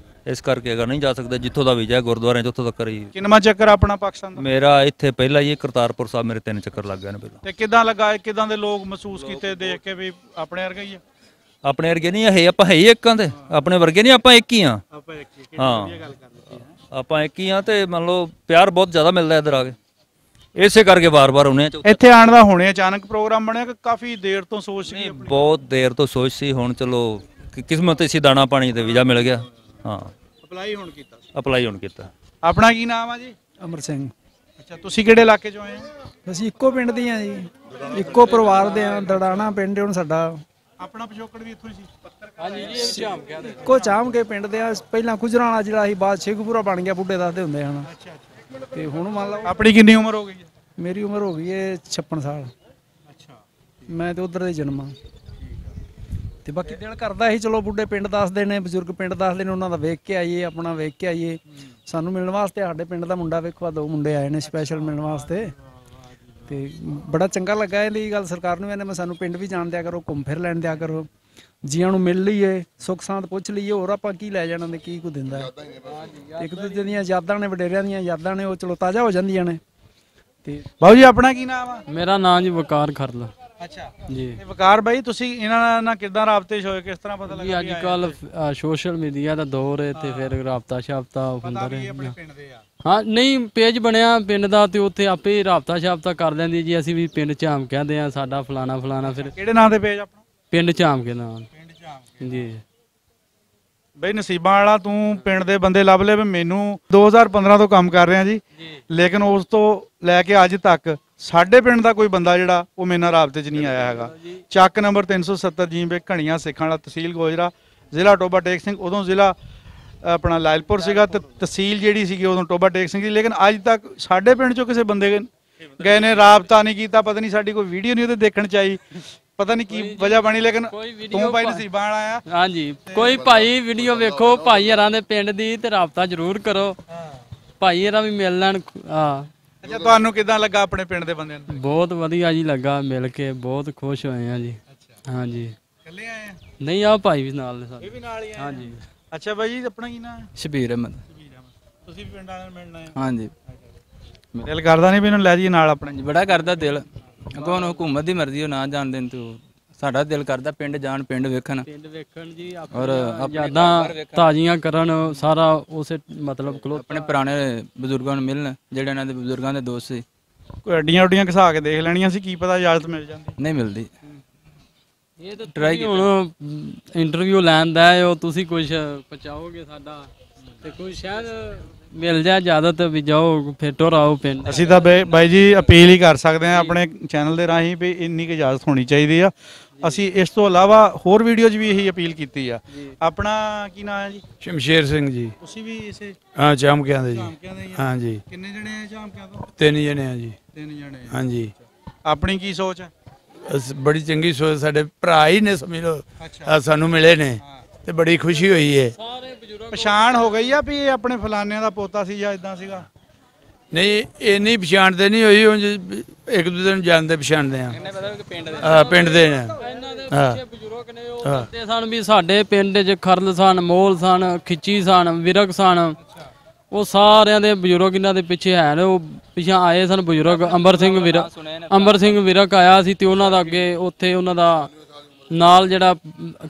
ਇਸ ਕਰਕੇ ਅਗਰ ਨਹੀਂ ਜਾ ਸਕਦੇ, ਜਿੱਥੋਂ ਦਾ ਵੀਜ਼ਾ ਗੁਰਦੁਆਰਿਆਂ 'ਚ ਉੱਥੋਂ ਤੱਕ ਹੀ। ਕਿੰਨਾ ਚੱਕਰ ਆਪਣਾ ਪਾਕਿਸਤਾਨ ਦਾ? ਮੇਰਾ ਇੱਥੇ ਪਹਿਲਾਂ ਹੀ ਕਰਤਾਰਪੁਰ ਸਾਹਿਬ ਮੇਰੇ 3 ਚੱਕਰ ਲੱਗ ਗਏ ਨੇ ਪਹਿਲਾਂ। ਤੇ ਕਿੱਦਾਂ ਲੱਗਾ, ਕਿੱਦਾਂ ਦੇ ਲੋਕ ਮਹਿਸੂਸ ਕੀਤੇ ਦੇਖ ਕੇ ਵੀ ਆਪਣੇ ਵਰਗੇ ਹੀ ਆ? ਆਪਣੇ ਵਰਗੇ ਨਹੀਂ ਹੈ, ਆਪਾਂ ਹੈ ਹੀ ਇੱਕਾਂ ਦੇ, ਆਪਣੇ ਵਰਗੇ ਨਹੀਂ, ਆਪਾਂ ਇੱਕ ਹੀ ਆ। ਆਪਾਂ ਇੱਕ ਹੀ ਹਾਂ, ਆਪਾਂ ਇੱਕ ਹੀ ਆ ਤੇ ਮੰਨ ਲਓ ਪਿਆਰ ਬਹੁਤ ਜ਼ਿਆਦਾ ਮਿਲਦਾ ਇੱਧਰ ਆ ਕੇ, ਇਸੇ ਕਰਕੇ ਵਾਰ-ਵਾਰ ਆਉਂਦੇ ਆ। ਇੱਥੇ ਆਉਣ ਦਾ ਹੁਣੇ ਅਚਾਨਕ ਪ੍ਰੋਗਰਾਮ ਬਣਿਆ ਕਿ ਕਾਫੀ ਦੇਰ ਤੋਂ ਸੋਚ ਸੀ? ਬਹੁਤ ਦੇਰ ਤੋਂ ਸੋਚ ਸੀ, ਹੁਣ ਚਲੋ ਕਿਸਮਤ ਸੀ, ਦਾਣਾ ਪਾਣੀ ਤੇ ਵੀਜ਼ਾ ਮਿਲ ਗਿਆ। ਹਾਂ, ਅਪਲਾਈ ਹੁਣ ਕੀਤਾ। ਆਪਣਾ ਕੀ ਨਾਮ ਆ ਜੀ? ਅਮਰ ਸਿੰਘ। ਅੱਛਾ, ਤੁਸੀਂ ਕਿਹੜੇ ਇਲਾਕੇ ਚੋਂ ਆਏ ਹੋ? ਅਸੀਂ ਇੱਕੋ ਪਿੰਡ ਦੇ ਆ ਜੀ, ਇੱਕੋ ਪਰਿਵਾਰ ਦੇ ਆ। ਦੜਾਣਾ ਪਿੰਡ ਹੁਣ ਸਾਡਾ। ਆਪਣਾ ਪਿਛੋਕੜ ਵੀ ਇੱਥੋਂ ਹੀ ਸੀ? ਹਾਂਜੀ ਜੀ, ਇਹ ਝਾਮ ਕਹਿੰਦੇ। ਇੱਕੋ ਝਾਮ ਕੇ ਪਿੰਡ ਦੇ ਆ। ਪਹਿਲਾਂ ਗੁਜਰਾਣਾ ਜਿਹੜਾ ਸੀ, ਬਾਅਦ ਸ਼ੇਖੂਪੁਰਾ ਬਣ ਗਿਆ, ਬੁੱਢੇ ਦੱਸਦੇ ਹੁੰਦੇ ਹਨ। ਤੇ ਹੁਣ ਮੰਨ ਲਓ ਆਪਣੀ ਕਿੰਨੀ ਉਮਰ ਹੋ ਗਈ ਹੈ? ਮੇਰੀ ਉਮਰ ਹੋ ਗਈ ਹੈ 56 ਸਾਲ। ਅੱਛਾ, ਮੈਂ ਤੇ ਉਧਰ ਦੇ ਜਨਮ ਆ। ਤੇ ਬਾਕੀ ਦਿਲ ਕਰਦਾ ਸੀ ਚਲੋ ਬੁੱਢੇ ਪਿੰਡ ਦੱਸਦੇ ਨੇ, ਬਜ਼ੁਰਗ ਪਿੰਡ ਦੱਸਦੇ ਨੇ, ਉਹਨਾਂ ਦਾ ਵੇਖ ਕੇ ਆਈਏ, ਆਪਣਾ ਵੇਖ ਕੇ ਆਈਏ। ਸਾਨੂੰ ਮਿਲਣ ਵਾਸਤੇ ਸਾਡੇ ਪਿੰਡ ਦਾ ਮੁੰਡਾ ਵੇਖੋ, 2 ਮੁੰਡੇ ਆਏ ਨੇ ਸਪੈਸ਼ਲ ਮਿਲਣ ਵਾਸਤੇ। ਤੇ ਬੜਾ ਚੰਗਾ ਲੱਗਾ ਇਹਦੀ ਗੱਲ ਸਰਕਾਰ ਨੂੰ, ਇਹਨੇ ਸਾਨੂੰ ਪਿੰਡ ਵੀ ਜਾਣ ਦਿਆ ਕਰੋ, ਘੁੰਮ ਫਿਰ ਲੈਣ ਦਿਆ ਕਰੋ, ਜੀਆਂ ਨੂੰ ਮਿਲ ਲਈਏ, ਸੁੱਖ ਸਾਂਦ ਪੁੱਛ ਲਈਏ, ਹੋਰ ਆਪਾਂ ਕੀ ਲੈ ਜਾਣਾ ਤੇ ਕੀ ਕੁ ਦਿੰਦਾ। ਇੱਕ ਦੂਜੇ ਦੀਆਂ ਯਾਦਾਂ ਨੇ, ਵਡੇਰਿਆਂ ਦੀਆਂ ਯਾਦਾਂ ਨੇ, ਉਹ ਚਲੋ ਤਾਜ਼ਾ ਹੋ ਜਾਂਦੀਆਂ ਨੇ। ਤੇ ਬਾਬੂ ਜੀ ਆਪਣਾ ਕੀ ਨਾਮ ਆ? ਮੇਰਾ ਨਾਮ ਜੀ ਵਕਾਰ ਖਰਲਾ। ਅੱਛਾ ਜੀ। ਤੇ ਵਕਾਰ ਬਾਈ, ਤੁਸੀਂ ਇਹਨਾਂ ਨਾਲ ਕਿੱਦਾਂ ਰਾਬਤੇ 'ਚ ਹੋਏ, ਕਿਸ ਤਰ੍ਹਾਂ ਪਤਾ ਲੱਗਾ? ਅੱਜ ਕੱਲ ਸੋਸ਼ਲ ਮੀਡੀਆ ਦਾ ਦੌਰ ਹੈ ਤੇ ਫਿਰ ਰਾਬਤਾ ਸ਼ਾਬਤਾ ਹੁੰਦਾ ਆਪਣੇ ਰਹੇ। ਪਿੰਡ ਦੇ ਆ? ਹਾਂ, ਨਹੀਂ, ਪੇਜ ਬਣਿਆ ਪਿੰਡ ਦਾ ਤੇ ਉੱਥੇ ਆਪੇ ਹੀ ਰਾਬਤਾ ਸ਼ਾਬਤਾ ਕਰ ਲੈਂਦੀ ਜੀ। ਅਸੀਂ ਵੀ ਪਿੰਡ ਝਾਮ ਕਹਿੰਦੇ ਆ, ਸਾਡਾ ਫਲਾਣਾ ਫਲਾਣਾ। ਫਿਰ ਕਿਹੜੇ ਨਾਂ ਦੇ ਪੇਜ ਆਪਣਾ? ਪਿੰਡ ਝਾਮ ਕੇ ਨਾਮ। ਪਿੰਡ ਝਾਮ ਜੀ। ਬਈ ਨਸੀਬਾਂ ਵਾਲਾ ਤੂੰ ਪਿੰਡ ਦੇ ਬੰਦੇ ਲੱਭ ਲਏ। ਮੈਨੂੰ 2015 ਤੋਂ ਕੰਮ ਕਰ ਰਿਹਾ ਜੀ, ਲੇਕਿਨ ਉਸ ਤੋਂ ਲੈ ਕੇ ਅੱਜ ਤੱਕ ਸਾਡੇ ਪਿੰਡ ਦਾ ਕੋਈ ਬੰਦਾ ਜਿਹੜਾ ਉਹ ਮੇਰੇ ਨਾਲ ਰਾਬਤੇ 'ਚ ਨਹੀਂ ਆਇਆ ਹੈਗਾ। ਚੱਕ ਨੰਬਰ 370 ਜੀਂਬੇ ਘਣੀਆਂ ਸਿੱਖਾਂ ਵਾਲਾ, ਤਹਿਸੀਲ ਗੋਜਰਾ, ਜ਼ਿਲ੍ਹਾ ਟੋਬਾ ਟੇਕ ਸਿੰਘ, ਉਦੋਂ ਜ਼ਿਲ੍ਹਾ ਆਪਣਾ ਲਾਇਲਪੁਰ ਸੀਗਾ ਤੇ ਤਹਿਸੀਲ ਜਿਹੜੀ ਸੀਗੀ ਉਦੋਂ ਟੋਬਾ ਟੇਕ ਸਿੰਘ ਸੀ। ਲੇਕਿਨ ਅੱਜ ਤੱਕ ਸਾਡੇ ਪਿੰਡ ਚੋਂ ਕਿਸੇ ਬੰਦੇ ਗਏ ਨੇ ਰਾਬਤਾ ਨਹੀਂ ਕੀਤਾ। ਪਤਾ ਨਹੀਂ ਸਾਡੀ ਕੋਈ ਵੀਡੀਓ ਨਹੀਂ ਉਹਦੇ ਦੇਖਣ ਚ ਆਈ, ਪਤਾ ਨਹੀਂ ਕੀ ਵਜ੍ਹਾ ਬਣੀ। ਲੇਕਿਨ ਤੂੰ ਭਾਈ ਨਸੀਬਾਂ ਵਾਲਾ ਆ। ਹਾਂਜੀ ਕੋਈ ਭਾਈ ਵੀਡੀਓ ਵੇਖੋ ਭਾਈ ਹਰਾਂ ਦੇ ਪਿੰਡ ਦੀ ਤੇ ਰਾਬਤਾ ਜ਼ਰੂਰ ਕਰੋ, ਭਾਈ ਹਰਾਂ ਵੀ ਮਿਲ ਲੈਣ। ਹਾਂ ਅੱਛਾ, ਤੁਹਾਨੂੰ ਕਿਦਾਂ ਲੱਗਾ ਆਪਣੇ ਪਿੰਡ ਦੇ ਬੰਦਿਆਂ ਨੂੰ? ਬਹੁਤ ਵਧੀਆ ਜੀ ਲੱਗਾ ਮਿਲ ਕੇ, ਬਹੁਤ ਖੁਸ਼ ਹੋਏ ਆ ਜੀ। ਹਾਂਜੀ ਇਕੱਲੇ ਆਏ ਆ? ਨਹੀਂ ਆ ਭਾਈ ਵੀ ਨਾਲ ਨੇ ਸਾਡੇ। ਇਹ ਵੀ ਨਾਲ ਹੀ ਆਏ? ਹਾਂਜੀ। ਅੱਛਾ ਬਾਈ ਜੀ, ਆਪਣਾ ਕੀ ਨਾਮ ਹੈ? ਸ਼ਬੀਰ ਅਹਿਮਦ। ਤੁਸੀਂ ਵੀ ਪਿੰਡ ਵਾਲਿਆਂ ਨੂੰ ਮਿਲਣਾ ਹੈ? ਹਾਂਜੀ ਦਿਲ ਕਰਦਾ ਨਹੀਂ ਵੀ ਇਹਨੂੰ ਲੈ ਜਾਈਏ ਨਾਲ ਆਪਣੇ? ਬੜਾ ਕਰਦਾ ਦਿਲ, ਅੱਗੋਂ ਹੁਣ ਹੁਕੂਮਤ ਦੀ ਮਰਜ਼ੀ, ਉਹ ਨਾ ਜਾਣ ਦੇਣ ਤੂੰ, ਸਾਡਾ ਦਿਲ ਕਰਦਾ ਪਿੰਡ ਜਾਣ, ਪਿੰਡ ਵੇਖਣ ਜੀ, ਔਰ ਯਾਦਾਂ ਤਾਜ਼ੀਆਂ ਕਰਨ, ਸਾਰਾ ਉਸੇ ਮਤਲਬ ਆਪਣੇ ਪੁਰਾਣੇ ਬਜ਼ੁਰਗਾਂ ਨੂੰ ਮਿਲਣ ਜਿਹੜੇ ਇਹਨਾਂ ਦੇ ਬਜ਼ੁਰਗਾਂ ਦੇ ਦੋਸਤ ਸੀ। ਕੋਈ ਅੱਡੀਆਂ ਉੱਡੀਆਂ ਘਸਾ ਕੇ ਦੇਖ ਲੈਣੀਆਂ ਸੀ, ਕੀ ਪਤਾ ਇਜਾਜ਼ਤ ਮਿਲ ਜਾਂਦੀ। ਨਹੀਂ ਮਿਲਦੀ। ਇਹ ਤਾਂ ਟਰਾਈ ਹੁਣ ਇੰਟਰਵਿਊ ਲੈਣ ਦਾ ਹੈ, ਉਹ ਤੁਸੀਂ ਕੁਝ ਪਹੁੰਚਾਓਗੇ ਸਾਡਾ ਤੇ ਕੋਈ ਸ਼ਾਇਦ ਮਿਲ ਜਾ ਇਜਾਜ਼ਤ ਵੀ ਜਾਓ ਫਿਰ ਟੁਰ ਆਓ ਪਿੰਡ। ਅਸੀਂ ਤਾਂ ਬਾਈ ਜੀ ਅਪੀਲ ਹੀ ਕਰ ਸਕਦੇ ਹਾਂ ਆਪਣੇ ਚੈਨਲ ਦੇ ਰਾਹੀਂ ਵੀ ਇੰਨੀ ਕੁ ਇਜਾਜ਼ਤ ਹੋਣੀ ਚਾਹੀਦੀ ਆ। ਅਸੀਂ ਇਸ ਤੋਂ ਇਲਾਵਾ ਹੋਰ ਵੀਡੀਓਜ਼ ਵੀ ਇਹੀ ਅਪੀਲ ਕੀਤੀ ਆ। ਆਪਣਾ ਕੀ ਨਾਮ ਹੈ ਜੀ? ਸ਼ਮਸ਼ੇਰ ਸਿੰਘ ਜੀ। ਤੁਸੀਂ ਵੀ ਇਸੇ ਹਾਂ ਝਾਮਕਿਆਂ ਦੇ ਜੀ। ਝਾਮਕਿਆਂ ਦੇ ਹੀ ਆ? ਹਾਂਜੀ। ਕਿੰਨੇ ਜਣੇ ਆ ਝਾਮਕਿਆਂ ਤੋਂ? 3 ਜਣੇ ਆ ਜੀ। 3 ਜਣੇ ਆ। ਹਾਂਜੀ। ਆਪਣੀ ਕੀ ਸੋਚ ਹੈ? ਬੜੀ ਚੰਗੀ ਸੋਚ, ਸਾਡੇ ਭਰਾ ਹੀ ਨੇ ਸਮਝ ਲਓ, ਅੱਛਾ, ਸਾਨੂੰ ਮਿਲੇ ਨੇ ਤੇ ਬੜੀ ਖੁਸ਼ੀ ਹੋਈ ਹੈ। ਪਛਾਣ ਹੋ ਗਈ ਆ ਵੀ ਇਹ ਆਪਣੇ ਫਲਾਨਿਆਂ ਦਾ ਪੋਤਾ ਸੀ ਜਾਂ ਇਦਾਂ ਸੀਗਾ? ਨਹੀਂ ਇੰਨੀ ਪਛਾਣ ਤੇ ਨਹੀਂ ਹੋਈ, ਇੱਕ ਦੂਜੇ ਨੂੰ ਜਾਣਦੇ ਪਛਾਣਦੇ ਆ। ਪਿੰਡ ਦੇ ਨੇ। ਬਜ਼ੁਰਗ ਨੇ ਉਹ ਦੱਸਦੇ ਸਨ ਵੀ ਸਾਡੇ ਪਿੰਡ 'ਚ ਖਰਲ ਸਨ, ਮੋਲ ਸਨ, ਖਿੱਚੀ ਸਨ, ਵਿਰਕ ਸਨ, ਉਹ ਸਾਰਿਆਂ ਦੇ ਬਜ਼ੁਰਗ ਇਹਨਾਂ ਦੇ ਪਿੱਛੇ ਹੈ ਨੇ। ਉਹ ਪਿੱਛੇ ਆਏ ਸਨ ਬਜ਼ੁਰਗ। ਅੰਬਰ ਸਿੰਘ ਵਿਰਕ ਆਇਆ ਸੀ ਤੇ ਉਹਨਾਂ ਦਾ ਅੱਗੇ ਉੱਥੇ ਉਹਨਾਂ ਦਾ ਨਾਲ ਜਿਹੜਾ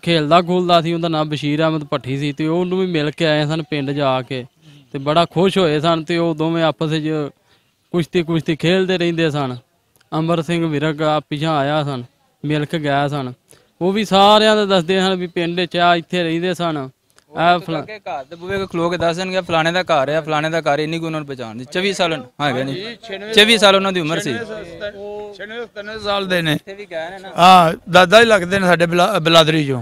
ਖੇਲਦਾ ਖੂਲਦਾ ਸੀ ਉਹਦਾ ਨਾਮ ਬਸ਼ੀਰ ਅਹਿਮਦ ਭੱਠੀ ਸੀ ਤੇ ਉਹਨੂੰ ਵੀ ਮਿਲ ਕੇ ਆਏ ਸਨ ਪਿੰਡ ਜਾ ਕੇ ਤੇ ਬੜਾ ਖੁਸ਼ ਹੋਏ ਸਨ ਤੇ ਉਹ ਦੋਵੇਂ ਆਪਸ ਵਿੱਚ ਕੁਸ਼ਤੀ ਖੇਲਦੇ ਰਹਿੰਦੇ ਸਨ। ਅੰਬਰ ਸਿੰਘ ਵਿਰਕ ਪਿੱਛੇ ਆਇਆ ਸਨ, ਮਿਲ ਕੇ ਗਿਆ ਸਨ। ਉਹ ਵੀ ਸਾਰਿਆਂ ਦਾ ਦੱਸਦੇ ਹਨ ਵੀ ਪਿੰਡ 'ਚ ਆ ਇੱਥੇ ਰਹਿੰਦੇ ਸਨ। ਘਰ ਦੇ ਬੂਹੇ ਕੋ ਖਲੋ ਕੇ ਦੱਸ ਦੇਣਗੇ ਫਲਾਣੇ ਦਾ ਘਰ ਆ, ਫਲਾਣੇ ਦਾ ਘਰ, ਇੰਨੀ ਕੁ ਉਹਨਾਂ ਨੂੰ ਪਛਾਣ ਦੀ। 24 ਸਾਲ ਹੈਗੇ ਨੇ, 24 ਸਾਲ ਉਹਨਾਂ ਦੀ ਉਮਰ ਸੀ। 3 ਸਾਲ ਦੇ ਨੇ। ਹਾਂ ਦਾਦਾ ਹੀ ਲੱਗਦੇ ਨੇ ਸਾਡੇ ਬਲਾਦਰੀ ਚੋਂ।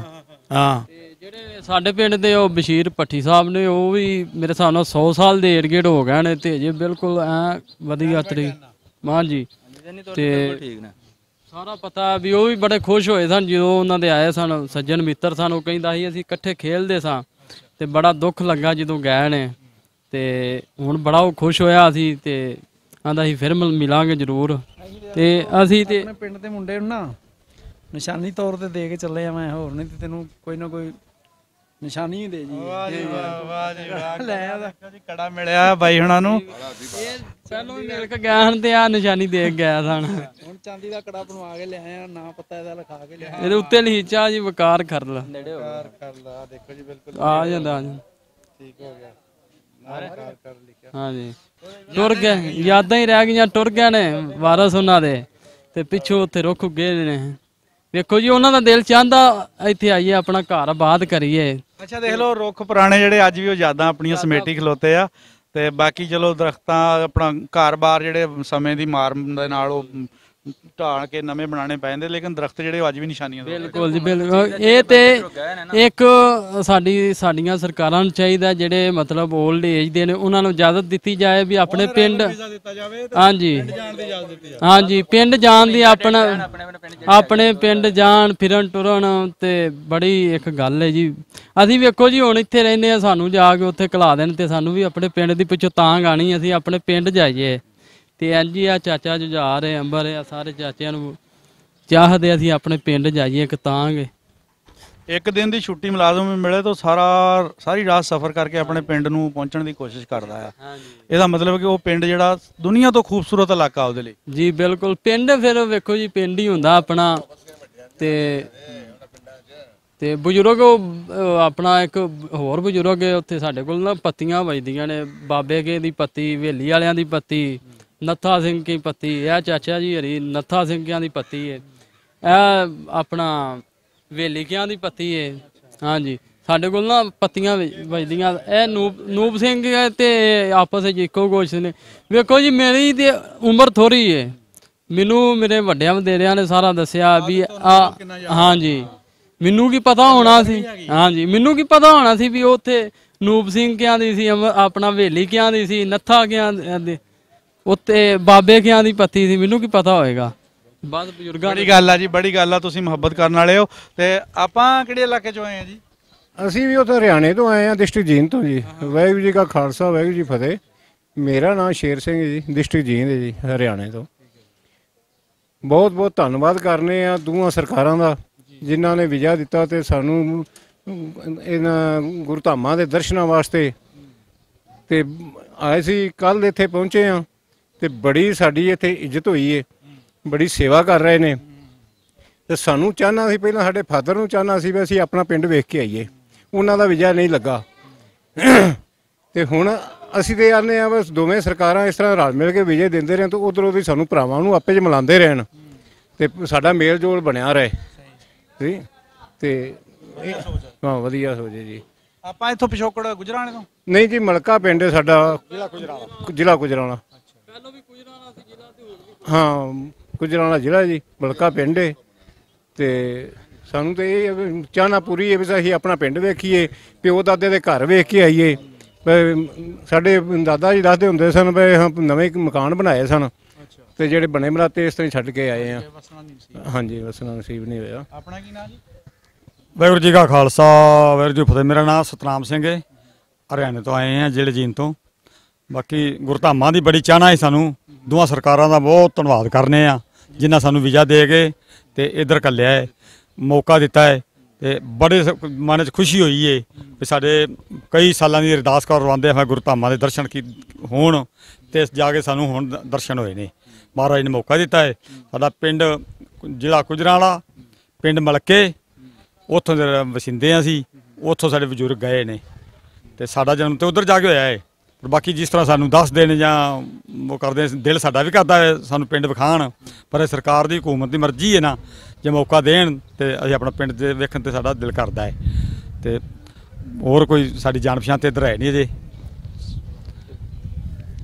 ਹਾਂ ਜਿਹੜੇ ਸਾਡੇ ਪਿੰਡ ਦੇ ਉਹ ਬਸ਼ੀਰ ਭੱਠੀ ਸਾਹਿਬ ਨੇ, ਉਹ ਵੀ ਮੇਰੇ ਹਿਸਾਬ ਨਾਲ 100 ਸਾਲ ਦੇ ਏਡ ਹੋ ਗਏ ਨੇ ਤੇ ਜੇ ਬਿਲਕੁਲ ਐ ਵਧੀਆ ਤਰੀ ਮਾਂ ਜੀ ਤੇ ਠੀਕ ਨੇ। ਸਾਰਾ ਪਤਾ ਵੀ ਉਹ ਵੀ ਬੜੇ ਖੁਸ਼ ਹੋਏ ਸਨ ਜਦੋਂ ਉਹਨਾਂ ਦੇ ਆਏ ਸਨ, ਸੱਜਣ ਮਿੱਤਰ ਸਨ। ਉਹ ਕਹਿੰਦਾ ਸੀ ਅਸੀਂ ਇਕੱਠੇ ਖੇਲਦੇ ਸਾਂ ਤੇ ਬੜਾ ਦੁੱਖ ਲੱਗਾ ਜਦੋਂ ਗਏ ਨੇ ਤੇ ਹੁਣ ਬੜਾ ਉਹ ਖੁਸ਼ ਹੋਇਆ ਸੀ ਤੇ ਆਂਦਾ ਸੀ ਫਿਰ ਮਿਲਾਂਗੇ ਜ਼ਰੂਰ। ਤੇ ਅਸੀਂ ਤੇ ਆਪਣੇ ਪਿੰਡ ਦੇ ਮੁੰਡੇ ਨੂੰ ਨਾ ਨਿਸ਼ਾਨੀ ਤੌਰ ਤੇ ਦੇ ਕੇ ਚੱਲੇ ਆ। ਮੈਂ ਹੋਰ ਨਹੀਂ ਤੇ ਤੈਨੂੰ ਕੋਈ ਨਾ ਕੋਈ ਨਿਸ਼ਾਨੀ ਹੀ ਦੇ ਜੀ। ਵਾਹ ਜੀ ਵਾਹ, ਵਾਹ ਜੀ ਵਾਹ। ਲੈ ਆ ਜੀ ਕੜਾ ਮਿਲਿਆ ਬਾਈ ਹੁਣਾਂ ਨੂੰ। ਪਹਿਲੋਂ ਹੀ ਮਿਲ ਕੇ ਗਏ ਹਨ ਤੇ ਆ ਨਿਸ਼ਾਨੀ ਦੇ ਕੇ ਗਿਆ ਸਨ। ਹੁਣ ਚਾਂਦੀ ਦਾ ਕੜਾ ਬਣਵਾ ਕੇ ਲਿਆਏ ਆ, ਨਾ ਪਤਾ ਇਹਦਾ ਲਿਖਾ ਕੇ ਲਿਆ। ਇਹਦੇ ਉੱਤੇ ਲਿਖਿਆ ਜੀ ਵਕਾਰ ਕਰ ਲਾ। ਕਰ ਲਾ, ਦੇਖੋ ਜੀ ਬਿਲਕੁਲ ਆ ਜਾਂਦਾ ਠੀਕ ਹੋ ਗਿਆ। ਵਕਾਰ ਕਰ ਲਿਖਿਆ। ਹਾਂਜੀ ਟੁਰ ਗਏ, ਯਾਦਾਂ ਹੀ ਰਹਿ ਗਈਆਂ, ਟੁਰ ਗਏ ਨੇ ਵਾਰਸ ਉਹਨਾਂ ਦੇ ਤੇ ਪਿੱਛੋਂ ਉੱਥੇ ਰੁੱਖ ਉੱਗੇ ਨੇ। ਵੇਖੋ ਜੀ ਉਹਨਾਂ ਦਾ ਦਿਲ ਚਾਹੁੰਦਾ ਇੱਥੇ ਆਈਏ, ਆਪਣਾ ਘਰ ਆਬਾਦ ਕਰੀਏ। ਅੱਛਾ ਦੇਖ ਲਓ, ਰੁੱਖ ਪੁਰਾਣੇ ਜਿਹੜੇ ਅੱਜ ਵੀ ਉਹ ਯਾਦਾਂ ਆਪਣੀਆਂ ਸਮੇਟੀ ਖਲੋਤੇ ਆ ਤੇ ਬਾਕੀ ਚਲੋ ਦਰਖਤਾਂ ਆਪਣਾ ਘਰ-ਬਾਰ ਜਿਹੜੇ ਸਮੇਂ ਦੀ ਮਾਰ ਦੇ ਨਾਲ ਉਹ ਢਾਣ ਕੇ ਨਵੇਂ ਬਣਾਉਣੇ ਪੈ ਜਾਂਦੇ, ਲੇਕਿਨ ਦਰਖਤ ਜਿਹੜੇ ਉਹ ਅੱਜ ਵੀ ਨਿਸ਼ਾਨੀਆਂ ਦੇ। ਬਿਲਕੁਲ ਜੀ ਬਿਲਕੁਲ। ਇਹ ਤੇ ਇੱਕ ਸਾਡੀਆਂ ਸਰਕਾਰਾਂ ਨੂੰ ਚਾਹੀਦਾ ਜਿਹੜੇ ਮਤਲਬ 올ਡ ਏਜ ਦੇ ਨੇ ਉਹਨਾਂ ਨੂੰ ਇਜਾਜ਼ਤ ਦਿੱਤੀ ਜਾਏ ਵੀ ਆਪਣੇ ਪਿੰਡ ਹਾਂਜੀ ਪਿੰਡ ਜਾਣ ਦੀ ਆਪਣੇ ਪਿੰਡ ਜਾਣ ਫਿਰਨ ਟੁਰਨ ਤੇ ਬੜੀ ਇੱਕ ਗੱਲ ਹੈ ਜੀ। ਅਸੀਂ ਵੇਖੋ ਜੀ ਹੁਣ ਇੱਥੇ ਰਹਿੰਦੇ ਆ, ਸਾਨੂੰ ਜਾ ਕੇ ਉੱਥੇ ਘਲਾ ਦੇਣ ਤੇ ਸਾਨੂੰ ਵੀ ਆਪਣੇ ਪਿੰਡ ਦੀ ਪਿੱਛੋਂ ਤਾਂਘ ਆਣੀ, ਅਸੀਂ ਆਪਣੇ ਪਿੰਡ ਜਾਈਏ। ਤੇ ਇੰਝ ਆ ਚਾਚਾ ਜੁਝਾਰ ਹੈ, ਅੰਬਰ ਆ, ਸਾਰੇ ਚਾਚਿਆਂ ਨੂੰ ਚਾਹਦੇ ਅਸੀਂ ਆਪਣੇ ਪਿੰਡ ਜਾਈਏ ਇੱਕ ਤਾਂਘ। ਇੱਕ ਦਿਨ ਦੀ ਛੁੱਟੀ ਮੁਲਾਜ਼ਮ ਨੂੰ ਮਿਲੇ ਤਾਂ ਸਾਰੀ ਰਾਤ ਸਫ਼ਰ ਕਰਕੇ ਆਪਣੇ ਪਿੰਡ ਨੂੰ ਪਹੁੰਚਣ ਦੀ ਕੋਸ਼ਿਸ਼ ਕਰਦਾ ਆ। ਇਹਦਾ ਮਤਲਬ ਕਿ ਉਹ ਪਿੰਡ ਜਿਹੜਾ ਦੁਨੀਆ ਤੋਂ ਖੂਬਸੂਰਤ ਇਲਾਕਾ ਉਹਦੇ ਲਈ। ਜੀ ਬਿਲਕੁਲ। ਪਿੰਡ ਫਿਰ ਵੇਖੋ ਜੀ ਪਿੰਡ ਹੀ ਹੁੰਦਾ ਆਪਣਾ। ਤੇ ਬਜ਼ੁਰਗ ਆਪਣਾ ਇੱਕ ਹੋਰ ਬਜ਼ੁਰਗ ਉੱਥੇ ਸਾਡੇ ਕੋਲ ਨਾ ਪੱਤੀਆਂ ਵੱਜਦੀਆਂ ਨੇ, ਬਾਬੇ ਕੇ ਦੀ ਪੱਤੀ, ਹਵੇਲੀ ਵਾਲਿਆਂ ਦੀ ਪੱਤੀ, ਨੱਥਾ ਸਿੰਘ ਕੀ ਪੱਤੀ। ਇਹ ਚਾਚਾ ਜੀ ਹਰੀ ਨੱਥਾ ਸਿੰਘਾਂ ਦੀ ਪੱਤੀ ਹੈ, ਇਹ ਆਪਣਾ ਵੇਲੀਕਿਆਂ ਦੀ ਪੱਤੀ ਹੈ। ਹਾਂਜੀ ਸਾਡੇ ਕੋਲ ਨਾ ਪੱਤੀਆਂ ਵੱਜਦੀਆਂ। ਇਹ ਨੂਬ ਸਿੰਘ ਤੇ ਆਪਸ ਵਿੱਚ ਇੱਕੋ ਗੋਸ਼ ਨੇ। ਵੇਖੋ ਜੀ ਮੇਰੀ ਤੇ ਉਮਰ ਥੋੜ੍ਹੀ ਹੈ, ਮੈਨੂੰ ਮੇਰੇ ਵੱਡਿਆਂ ਵਡੇਰਿਆਂ ਨੇ ਸਾਰਾ ਦੱਸਿਆ ਵੀ ਹਾਂਜੀ ਮੈਨੂੰ ਕੀ ਪਤਾ ਹੋਣਾ ਸੀ। ਹਾਂਜੀ ਮੈਨੂੰ ਕੀ ਪਤਾ ਹੋਣਾ ਸੀ ਵੀ ਉੱਥੇ ਨੂਪ ਸਿੰਘ ਕਿਆਂ ਦੀ ਸੀ, ਆਪਣਾ ਹਵੇਲੀ ਕਿਆਂ ਦੀ ਸੀ, ਨੱਥਾ ਕਿਆਂ ਦੀ, ਉੱਤੇ ਬਾਬੇ ਕਿਆਂ ਦੀ ਪੱਤੀ ਸੀ, ਮੈਨੂੰ ਕੀ ਪਤਾ ਹੋਏਗਾ। ਬਸ ਬਜ਼ੁਰਗਾਂ ਬੜੀ ਗੱਲ ਆ ਜੀ, ਬੜੀ ਗੱਲ ਆ, ਤੁਸੀਂ ਮੁਹੱਬਤ ਕਰਨ ਵਾਲੇ ਹੋ। ਤੇ ਆਪਾਂ ਕਿਹੜੇ ਇਲਾਕੇ ਚੋਂ ਆਏ ਆ ਜੀ? ਅਸੀਂ ਵੀ ਉੱਥੇ ਹਰਿਆਣੇ ਤੋਂ ਆਏ ਹਾਂ, ਡਿਸਟ੍ਰਿਕਟ ਜੀਂਦ ਤੋਂ ਜੀ। ਵਾਹਿਗੁਰੂ ਜੀ ਕਾ ਖਾਲਸਾ, ਵਾਹਿਗੁਰੂ ਜੀ ਫਤਿਹ। ਮੇਰਾ ਨਾਮ ਸ਼ੇਰ ਸਿੰਘ ਹੈ ਜੀ, ਡਿਸਟ੍ਰਿਕਟ ਜੀਂਦ ਹੈ ਜੀ, ਹਰਿਆਣੇ ਤੋਂ। ਬਹੁਤ ਬਹੁਤ ਧੰਨਵਾਦ ਕਰਨੇ ਆ ਦੋਵਾਂ ਸਰਕਾਰਾਂ ਦਾ, ਜਿਨ੍ਹਾਂ ਨੇ ਵੀਜ਼ਾ ਦਿੱਤਾ ਤੇ ਸਾਨੂੰ ਇਹਨਾਂ ਗੁਰਧਾਮਾਂ ਦੇ ਦਰਸ਼ਨਾਂ ਵਾਸਤੇ ਤੇ ਆਏ ਸੀ। ਕੱਲ੍ਹ ਇੱਥੇ ਪਹੁੰਚੇ ਆ ਤੇ ਬੜੀ ਸਾਡੀ ਇੱਥੇ ਇੱਜ਼ਤ ਹੋਈ ਹੈ, ਬੜੀ ਸੇਵਾ ਕਰ ਰਹੇ ਨੇ। ਤੇ ਸਾਨੂੰ ਚਾਹਨਾ ਸੀ, ਪਹਿਲਾਂ ਸਾਡੇ ਫਾਦਰ ਨੂੰ ਚਾਹਨਾ ਸੀ ਵੀ ਅਸੀਂ ਆਪਣਾ ਪਿੰਡ ਵੇਖ ਕੇ ਆਈਏ, ਉਹਨਾਂ ਦਾ ਵੀਜ਼ਾ ਨਹੀਂ ਲੱਗਾ। ਤੇ ਹੁਣ ਅਸੀਂ ਤੇ ਆਨੇ ਆ ਬਸ ਦੋਵੇਂ ਸਰਕਾਰਾਂ ਇਸ ਤਰ੍ਹਾਂ ਰਲ ਮਿਲ ਕੇ ਵੀਜ਼ੇ ਦਿੰਦੇ ਰਹਿਣ ਤੇ ਉਧਰੋਂ ਦੀ ਸਾਨੂੰ ਭਰਾਵਾਂ ਨੂੰ ਆਪੇ 'ਚ ਮਿਲਾਉਂਦੇ ਰਹਿਣ ਤੇ ਸਾਡਾ ਮੇਲ ਜੋਲ ਬਣਿਆ ਰਹੇ ਠੀਕ। ਤੇ ਹਾਂ, ਵਧੀਆ ਸੋਚੇ ਜੀ। ਆਪਾਂ ਇੱਥੋਂ ਪਿਛੋਕੜ ਗੁਜਰਾਣੇ ਤੋਂ? ਨਹੀਂ ਜੀ, ਮਲਕਾ ਪਿੰਡ ਹੈ ਸਾਡਾ, ਜ਼ਿਲ੍ਹਾ ਗੁਜਰਾਣਾ। ਹਾਂ, ਗੁਜਰਾਣਾ ਜ਼ਿਲ੍ਹਾ ਜੀ, ਮਲਕਾ ਪਿੰਡ ਹੈ। ਤੇ ਸਾਨੂੰ ਤੇ ਇਹ ਚਾਹਨਾ ਪੂਰੀ ਹੈ ਵੀ ਅਸੀਂ ਆਪਣਾ ਪਿੰਡ ਵੇਖੀਏ, ਪਿਓ ਦਾਦੇ ਦੇ ਘਰ ਵੇਖ ਕੇ ਆਈਏ। ਸਾਡੇ ਦਾਦਾ ਜੀ ਦੱਸਦੇ ਹੁੰਦੇ ਸਨ ਵੀ ਨਵੇਂ ਮਕਾਨ ਬਣਾਏ ਸਨ ਤੇ ਜਿਹੜੇ ਬਣੇ ਬਣਾਤੇ ਇਸ ਤਰ੍ਹਾਂ ਛੱਡ ਕੇ ਆਏ ਆ। ਹਾਂਜੀ, ਵਸਣਾ ਨਸੀਬ ਨਹੀਂ ਹੋਇਆ। ਆਪਣਾ ਕੀ ਨਾਮ ਜੀ? ਵਾਹਿਗੁਰੂ ਜੀ ਕਾ ਖਾਲਸਾ, ਵਾਹਿਗੁਰੂ ਜੀ ਫਤਿਹ। ਮੇਰਾ ਨਾਮ ਸਤਨਾਮ ਸਿੰਘ ਹੈ, ਹਰਿਆਣੇ ਤੋਂ ਆਏ ਹਾਂ, ਜ਼ਿਲ੍ਹੇ ਜੀਂਦ ਤੋਂ। ਬਾਕੀ ਗੁਰਧਾਮਾਂ ਦੀ ਬੜੀ ਚਾਹਨਾ ਹੈ ਸਾਨੂੰ। ਦੋਵਾਂ ਸਰਕਾਰਾਂ ਦਾ ਬਹੁਤ ਧੰਨਵਾਦ ਕਰਨੇ ਆ, ਜਿਨ੍ਹਾਂ ਸਾਨੂੰ ਵੀਜ਼ਾ ਦੇ ਕੇ ਤੇ ਇੱਧਰ ਘੱਲਿਆ ਹੈ, ਮੌਕਾ ਦਿੱਤਾ ਹੈ। ਤੇ ਬੜੇ ਮਨ 'ਚ ਖੁਸ਼ੀ ਹੋਈ ਹੈ ਵੀ ਸਾਡੇ ਕਈ ਸਾਲਾਂ ਦੀ ਅਰਦਾਸ ਕਰਵਾਉਂਦੇ ਹੋਏ ਗੁਰਧਾਮਾਂ ਦੇ ਦਰਸ਼ਨ ਹੋਣ ਤੇ ਜਾ ਕੇ ਸਾਨੂੰ ਹੁਣ ਦਰਸ਼ਨ ਹੋਏ ਨੇ। ਮਹਾਰਾਜ ਨੇ ਮੌਕਾ ਦਿੱਤਾ ਹੈ। ਸਾਡਾ ਪਿੰਡ ਜ਼ਿਲ੍ਹਾ ਗੁਜਰਾਂਵਾਲਾ, ਪਿੰਡ ਮਲਕੇ, ਉੱਥੋਂ ਦੇ ਵਸਿੰਦੇ ਹਾਂ ਅਸੀਂ। ਉੱਥੋਂ ਸਾਡੇ ਬਜ਼ੁਰਗ ਗਏ ਨੇ ਤੇ ਸਾਡਾ ਜਨਮ ਤੇ ਉੱਧਰ ਜਾ ਕੇ ਹੋਇਆ ਹੈ। ਪਰ ਬਾਕੀ ਜਿਸ ਤਰ੍ਹਾਂ ਸਾਨੂੰ ਦੱਸਦੇ ਨੇ ਜਾਂ ਉਹ ਕਰਦੇ, ਦਿਲ ਸਾਡਾ ਵੀ ਕਰਦਾ ਹੈ ਸਾਨੂੰ ਪਿੰਡ ਵਿਖਾਣ, ਪਰ ਇਹ ਸਰਕਾਰ ਦੀ ਹਕੂਮਤ ਦੀ ਮਰਜ਼ੀ ਹੈ ਨਾ, ਜੇ ਮੌਕਾ ਦੇਣ ਤੇ ਅਸੀਂ ਆਪਣਾ ਪਿੰਡ ਦੇ ਵੇਖਣ ਤੇ ਸਾਡਾ ਦਿਲ ਕਰਦਾ ਹੈ। ਤੇ ਹੋਰ ਕੋਈ ਸਾਡੀ ਜਾਣ ਪਛਾਣ ਤੇ ਇੱਧਰ ਹੈ ਨਹੀਂ ਅਜੇ।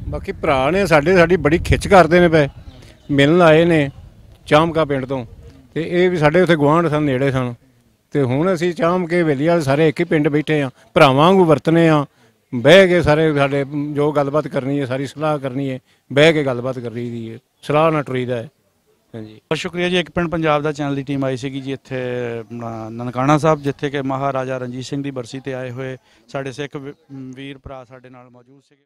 ਬਾਕੀ ਭਰਾ ਨੇ ਸਾਡੀ ਬੜੀ ਖਿੱਚ ਕਰਦੇ ਨੇ ਪਏ, ਮਿਲਣ ਆਏ ਨੇ ਚਾਮਕਾ ਪਿੰਡ ਤੋਂ। ਤੇ ਇਹ ਵੀ ਸਾਡੇ ਉੱਥੇ ਗੁਆਂਢ ਸਨ, ਨੇੜੇ ਸਨ। ਤੇ ਹੁਣ ਅਸੀਂ ਚਾਮ ਕੇ ਹਵੇਲੀ ਵਾਲੇ ਸਾਰੇ ਇੱਕ ਹੀ ਪਿੰਡ ਬੈਠੇ ਆ, ਭਰਾਵਾਂ ਵਾਂਗੂ ਵਰਤਨੇ ਆ। ਬਹਿ ਕੇ ਸਾਰੇ ਸਾਡੇ ਜੋ ਗੱਲਬਾਤ ਕਰਨੀ ਹੈ, ਸਾਰੀ ਸਲਾਹ ਕਰਨੀ ਹੈ, ਬਹਿ ਕੇ ਗੱਲਬਾਤ ਕਰੀ ਦੀ ਹੈ, ਸਲਾਹ ਨਾਲ ਟੁਰੀਦਾ ਹੈ। ਹਾਂਜੀ, ਬਹੁਤ ਸ਼ੁਕਰੀਆ ਜੀ। ਇੱਕ ਪਿੰਡ ਪੰਜਾਬ ਦਾ ਚੈਨਲ ਦੀ ਟੀਮ ਆਈ ਸੀਗੀ ਜੀ ਇੱਥੇ ਨਨਕਾਣਾ ਸਾਹਿਬ, ਜਿੱਥੇ ਕਿ ਮਹਾਰਾਜਾ ਰਣਜੀਤ ਸਿੰਘ ਦੀ ਬਰਸੀ ਤੇ ਆਏ ਹੋਏ ਸਾਡੇ ਸਿੱਖ ਵੀਰ ਭਰਾ ਸਾਡੇ ਨਾਲ ਮੌਜੂਦ ਸੀਗੇ।